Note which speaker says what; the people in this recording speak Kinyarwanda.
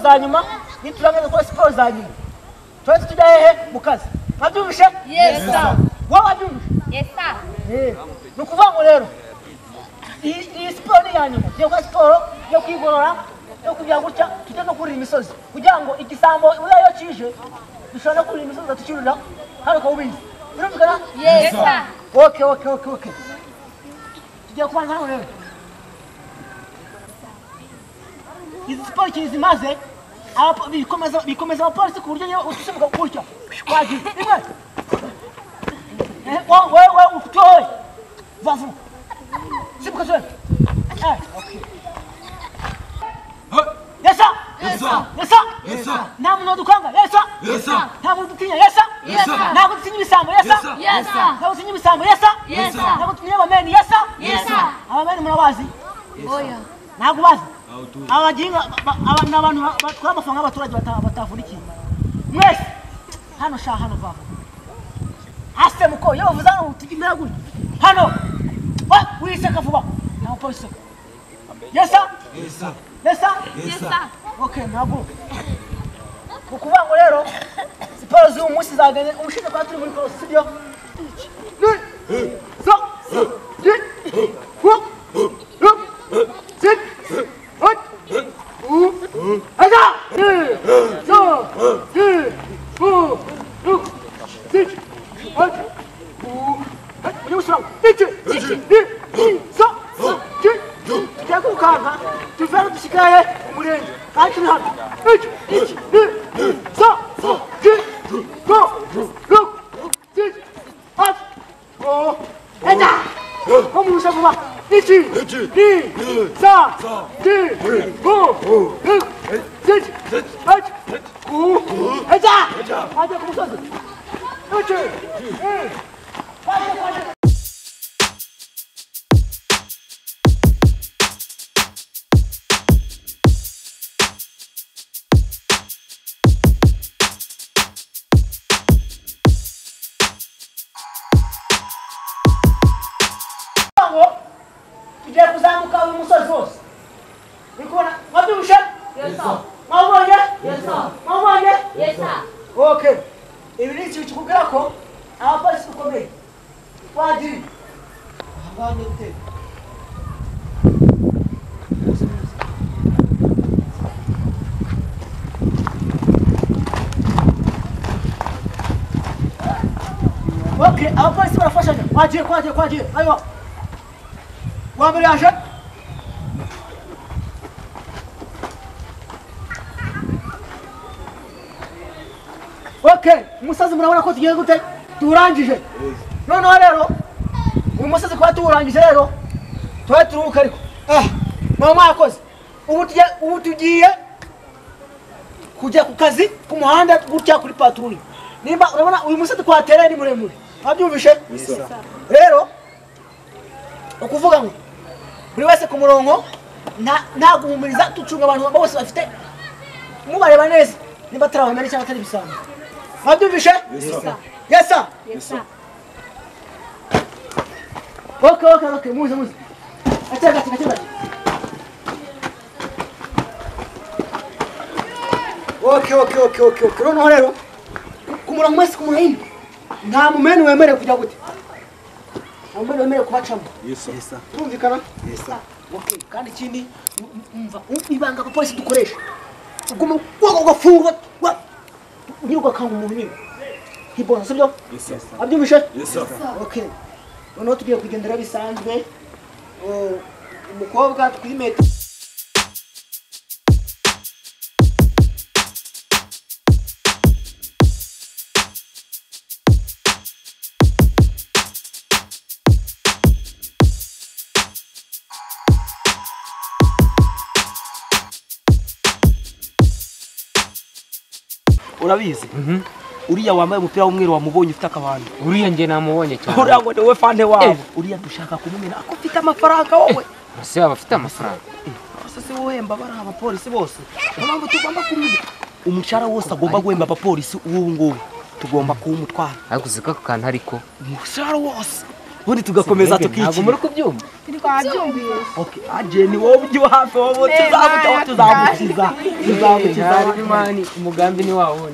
Speaker 1: za nyuma niturangiza gukora siporo za nyuma twese tujya hehe mu kazi mwabyumvishe
Speaker 2: Yes sir.
Speaker 1: wowe wabyumvishe
Speaker 2: Yes sir.
Speaker 1: ni ukuvuga ngo rero iyi siporo ni iya nyuma tugiye gukora siporo yo kwigorora yo kugira gutya tujye no kurira imisozi kugira ngo igisambo iyo kije dushobora no kurira imisozi tukirira hano ukaba ubizi birumvikana
Speaker 2: Yes sir.
Speaker 1: Okay. Tugiye kubanza hano rero izi siporo ikintu zimaze bikomeza abapolisi ku buryo utusibuka gutya wagiye imwe wewe utoye vavu sibuka zwe okay Yes sir.
Speaker 3: Yes sir.
Speaker 1: Yes sir.
Speaker 3: Yes sir.
Speaker 1: Nta muntu dukanga. Yes sir.
Speaker 3: Yes sir.
Speaker 1: Nta muntu dutinya. Yes sir.
Speaker 2: Yes sir.
Speaker 1: Nta muntu dutinya ibisambo. Yes sir.
Speaker 2: Yes sir.
Speaker 1: Nta muntu dutinya ibisambo. Yes sir.
Speaker 2: Yes sir.
Speaker 1: Nta muntu dutinya abameni. Yes sir.
Speaker 2: Yes sir.
Speaker 1: Abameni murabazi?
Speaker 2: Oya.
Speaker 1: Ntabwo bazi. Abaginga abantu batwara amafaranga y'abaturage batavunikiye. Mwese hano sha hano vava. Ase muko yo vuza ngo tugimera gute. Hano. Wiseka vuba. Nta polisi. Yes sir.
Speaker 3: Yes sir.
Speaker 1: Yes sir.
Speaker 2: Yes sir.
Speaker 1: Okay, ntabwo. Kukuvuga ngo rero siporo z'uyu munsi zaganye umushinga kwa turi muri cross studio. Tuvera dushikaye umurenge kandi turi hano Vamos lá, vamos lá. Tugiye kuzamuka uyu musozi wose. Nikubona mwabyumvishe?
Speaker 2: Yes sir.
Speaker 1: Mwabonye?
Speaker 2: Yes sir.
Speaker 1: Mwabonye?
Speaker 2: Yes sir.
Speaker 1: Okay. Ibi ni ikintu kikubwira ko abapolisi bakomeye. Padiri. Abanye gute? Okay, abapolisi barafashanya. Kwagiye. Ayo. Wambere yaje? Okay, umusazi murabona ko tugiye gute? Turangije. Noneho rero uyu musazi kwa turangije rero turuhuka ariko. Mama yakoze. Ubu tugiye kujya ku kazi ku muhanda gutya kuri patrouille. Nimba urabona uyu musazi kwa terrain ni muremure. Wabyumvishe? Rero ukuvuga ngo buri wese ku murongo nta guhumuriza tucunga abantu bose bafite mubareba neza nimba tarabamenya cyangwa atari bisanzwe. Wabyumvishe? Yes sir. Okay, muze. Atega. Okay. Noneho rero ku murongo wese ku murongo nta mumeni wemerewe kujya gute. Umwe wemerewe kubacamo.
Speaker 3: Yes sir.
Speaker 1: Turumvikana?
Speaker 3: Yes sir.
Speaker 1: Okay, kandi ikindi umva ibanga abapolisi dukoresha. Uguma ugafunga unyuka kanga umuntu nyine. Hibona sibyo?
Speaker 3: Yes sir.
Speaker 1: Abyumvishe?
Speaker 3: Yes sir.
Speaker 1: Okay. Noneho tugiye kugendera bisanzwe. Umukobwa twimeta. Urabizi? Uriya wambaye umupira w'umweru wamubonye ufite akabando.
Speaker 4: Uriya nge namubonye cyane.
Speaker 1: Uriya ngo niwe fande wabo. Uriya dushaka kumumena ako ufite amafaranga wowe.
Speaker 4: Ese waba afite amafaranga.
Speaker 1: Sase wohemba bari abapolisi bose. Mpamvu tugomba kumenya. Umushara wose agomba guhemba abapolisi ubu ngubu. Tugomba kuwumutwara.
Speaker 4: Ariko zika kantu ariko.
Speaker 1: Umushara wose. Ubundi tugakomeza tukiki.
Speaker 4: Ntabwo muri kubyumva.
Speaker 2: Twabyumviye.
Speaker 1: Okay, aje ni wowe ujye hafi wowe tuzamukiza. tuzamukiza
Speaker 4: Imani umugambi ni wawo